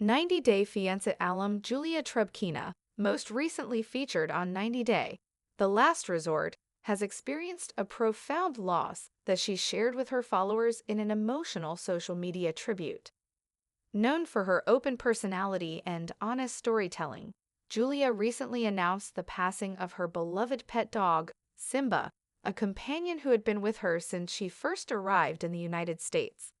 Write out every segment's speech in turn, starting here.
90-Day Fiancé alum Julia Trubkina, most recently featured on 90 Day, The Last Resort, has experienced a profound loss that she shared with her followers in an emotional social media tribute. Known for her open personality and honest storytelling, Julia recently announced the passing of her beloved pet dog, Simba, a companion who had been with her since she first arrived in the United States.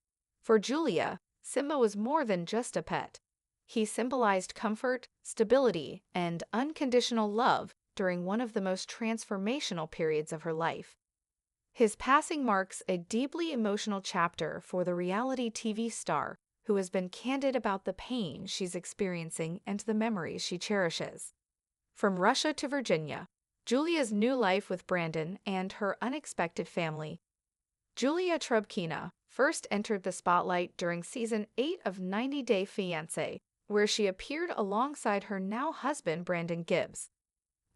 For Julia, Simba was more than just a pet. He symbolized comfort, stability, and unconditional love during one of the most transformational periods of her life. His passing marks a deeply emotional chapter for the reality TV star, who has been candid about the pain she's experiencing and the memories she cherishes. From Russia to Virginia, Julia's new life with Brandon and her unexpected family. Julia Trubkina first entered the spotlight during Season 8 of 90 Day Fiancé, where she appeared alongside her now husband Brandon Gibbs.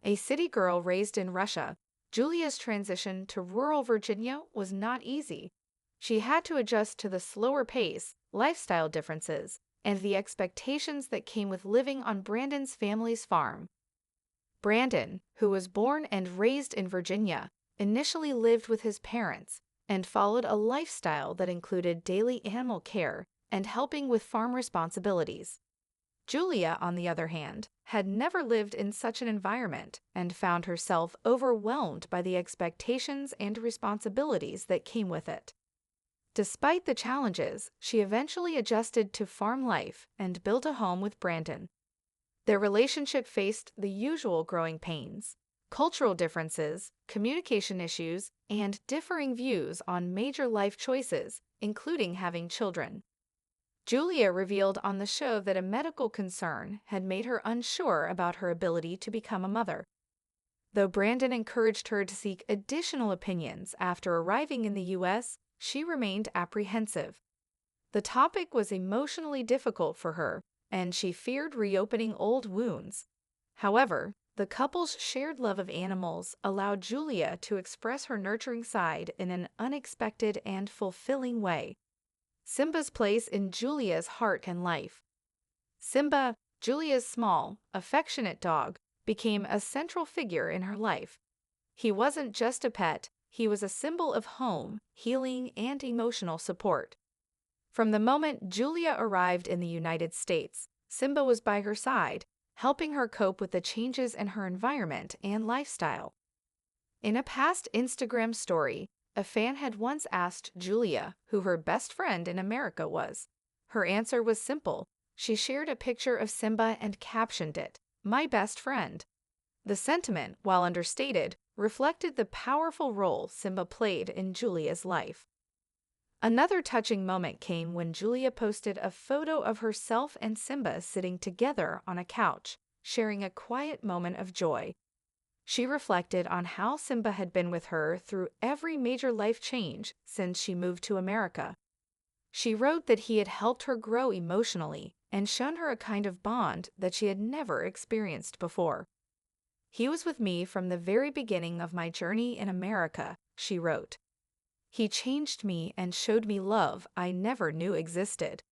A city girl raised in Russia, Julia's transition to rural Virginia was not easy. She had to adjust to the slower pace, lifestyle differences, and the expectations that came with living on Brandon's family's farm. Brandon, who was born and raised in Virginia, initially lived with his parents and followed a lifestyle that included daily animal care and helping with farm responsibilities. Julia, on the other hand, had never lived in such an environment and found herself overwhelmed by the expectations and responsibilities that came with it. Despite the challenges, she eventually adjusted to farm life and built a home with Brandon. Their relationship faced the usual growing pains: cultural differences, communication issues, and differing views on major life choices, including having children. Julia revealed on the show that a medical concern had made her unsure about her ability to become a mother. Though Brandon encouraged her to seek additional opinions after arriving in the U.S., she remained apprehensive. The topic was emotionally difficult for her, and she feared reopening old wounds. However, the couple's shared love of animals allowed Julia to express her nurturing side in an unexpected and fulfilling way. Simba's place in Julia's heart and life. Simba, Julia's small, affectionate dog, became a central figure in her life. He wasn't just a pet, he was a symbol of home, healing, and emotional support. From the moment Julia arrived in the United States, Simba was by her side, helping her cope with the changes in her environment and lifestyle. In a past Instagram story, a fan had once asked Julia who her best friend in America was. Her answer was simple. She shared a picture of Simba and captioned it, "My best friend." The sentiment, while understated, reflected the powerful role Simba played in Julia's life. Another touching moment came when Julia posted a photo of herself and Simba sitting together on a couch, sharing a quiet moment of joy. She reflected on how Simba had been with her through every major life change since she moved to America. She wrote that he had helped her grow emotionally and shown her a kind of bond that she had never experienced before. "He was with me from the very beginning of my journey in America," she wrote. "He changed me and showed me love I never knew existed."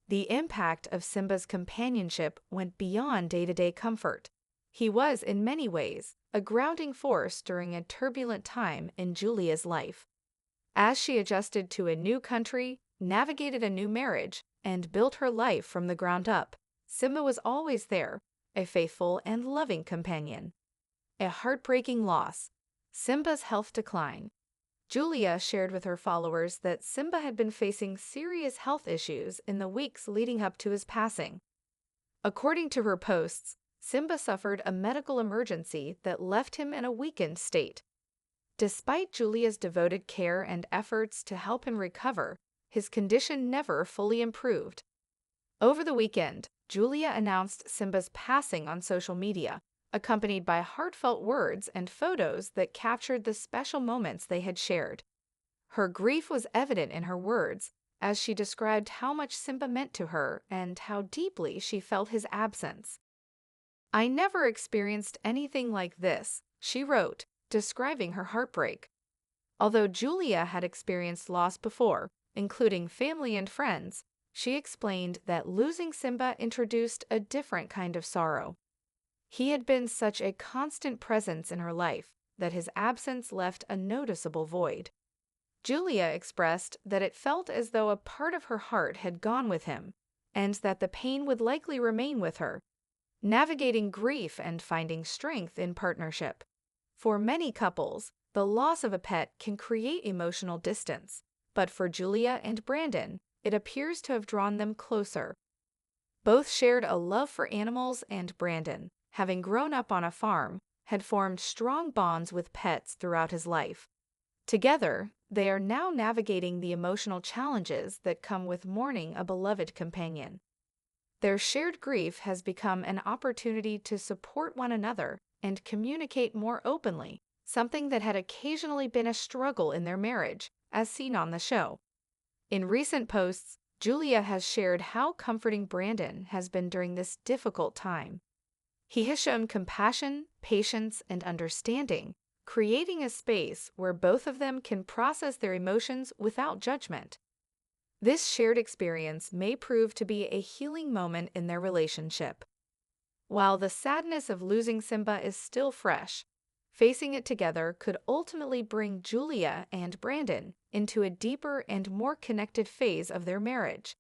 The impact of Simba's companionship went beyond day-to-day comfort. He was, in many ways, a grounding force during a turbulent time in Julia's life. As she adjusted to a new country, navigated a new marriage, and built her life from the ground up, Simba was always there, a faithful and loving companion. A heartbreaking loss: Simba's health decline. Julia shared with her followers that Simba had been facing serious health issues in the weeks leading up to his passing. According to her posts, Simba suffered a medical emergency that left him in a weakened state. Despite Julia's devoted care and efforts to help him recover, his condition never fully improved. Over the weekend, Julia announced Simba's passing on social media, accompanied by heartfelt words and photos that captured the special moments they had shared. Her grief was evident in her words, as she described how much Simba meant to her and how deeply she felt his absence. "I never experienced anything like this," she wrote, describing her heartbreak. Although Julia had experienced loss before, including family and friends, she explained that losing Simba introduced a different kind of sorrow. He had been such a constant presence in her life that his absence left a noticeable void. Julia expressed that it felt as though a part of her heart had gone with him, and that the pain would likely remain with her, navigating grief and finding strength in partnership. For many couples, the loss of a pet can create emotional distance, but for Julia and Brandon, it appears to have drawn them closer. Both shared a love for animals, and Brandon, having grown up on a farm, had formed strong bonds with pets throughout his life. Together, they are now navigating the emotional challenges that come with mourning a beloved companion. Their shared grief has become an opportunity to support one another and communicate more openly, something that had occasionally been a struggle in their marriage, as seen on the show. In recent posts, Julia has shared how comforting Brandon has been during this difficult time. He has shown compassion, patience, and understanding, creating a space where both of them can process their emotions without judgment. This shared experience may prove to be a healing moment in their relationship. While the sadness of losing Simba is still fresh, facing it together could ultimately bring Julia and Brandon into a deeper and more connected phase of their marriage.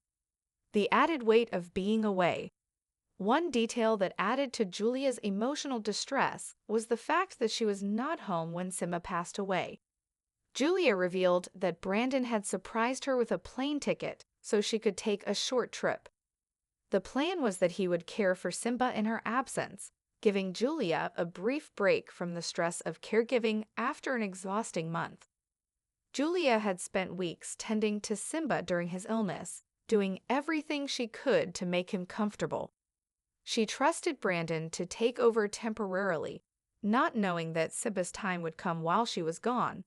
The added weight of being away. One detail that added to Julia's emotional distress was the fact that she was not home when Simba passed away. Julia revealed that Brandon had surprised her with a plane ticket so she could take a short trip. The plan was that he would care for Simba in her absence, giving Julia a brief break from the stress of caregiving after an exhausting month. Julia had spent weeks tending to Simba during his illness, doing everything she could to make him comfortable. She trusted Brandon to take over temporarily, not knowing that Simba's time would come while she was gone.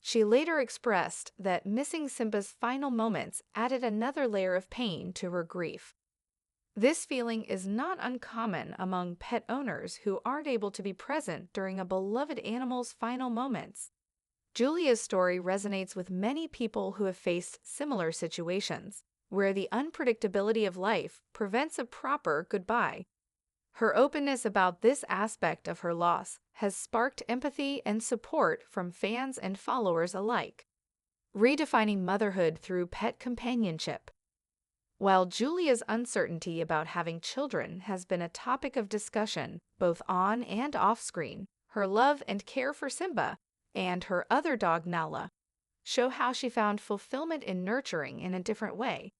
She later expressed that missing Simba's final moments added another layer of pain to her grief. This feeling is not uncommon among pet owners who aren't able to be present during a beloved animal's final moments. Julia's story resonates with many people who have faced similar situations, where the unpredictability of life prevents a proper goodbye. Her openness about this aspect of her loss has sparked empathy and support from fans and followers alike. Redefining motherhood through pet companionship. While Julia's uncertainty about having children has been a topic of discussion both on and off screen, her love and care for Simba and her other dog Nala show how she found fulfillment in nurturing in a different way.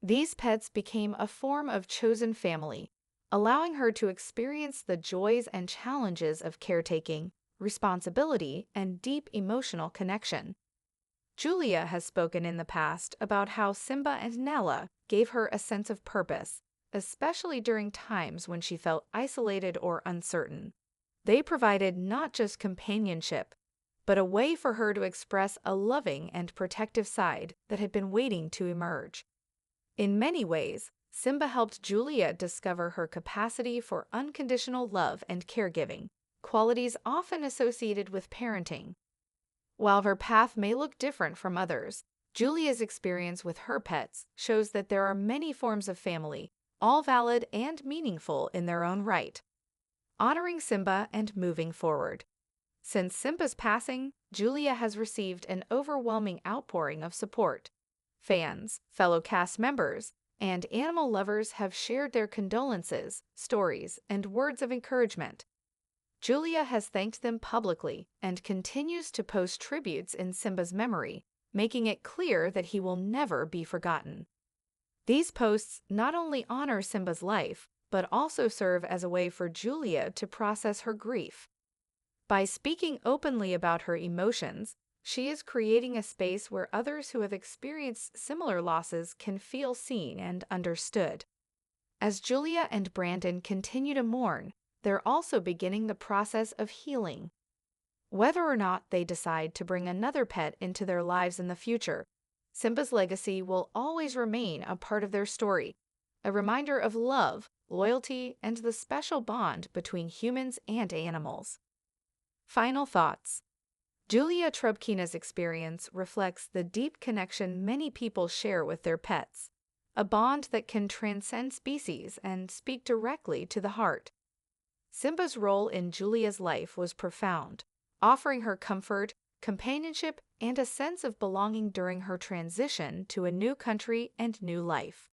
These pets became a form of chosen family, allowing her to experience the joys and challenges of caretaking, responsibility, and deep emotional connection. Julia has spoken in the past about how Simba and Nala gave her a sense of purpose, especially during times when she felt isolated or uncertain. They provided not just companionship, but a way for her to express a loving and protective side that had been waiting to emerge. In many ways, Simba helped Julia discover her capacity for unconditional love and caregiving, qualities often associated with parenting. While her path may look different from others, Julia's experience with her pets shows that there are many forms of family, all valid and meaningful in their own right. Honoring Simba and moving forward. Since Simba's passing, Julia has received an overwhelming outpouring of support. Fans, fellow cast members, and animal lovers have shared their condolences, stories, and words of encouragement. Julia has thanked them publicly and continues to post tributes in Simba's memory, making it clear that he will never be forgotten. These posts not only honor Simba's life, but also serve as a way for Julia to process her grief. By speaking openly about her emotions, she is creating a space where others who have experienced similar losses can feel seen and understood. As Julia and Brandon continue to mourn, they're also beginning the process of healing. Whether or not they decide to bring another pet into their lives in the future, Simba's legacy will always remain a part of their story, a reminder of love, loyalty, and the special bond between humans and animals. Final thoughts. Julia Trubkina's experience reflects the deep connection many people share with their pets. a bond that can transcend species and speak directly to the heart. Simba's role in Julia's life was profound, offering her comfort, companionship, and a sense of belonging during her transition to a new country and new life.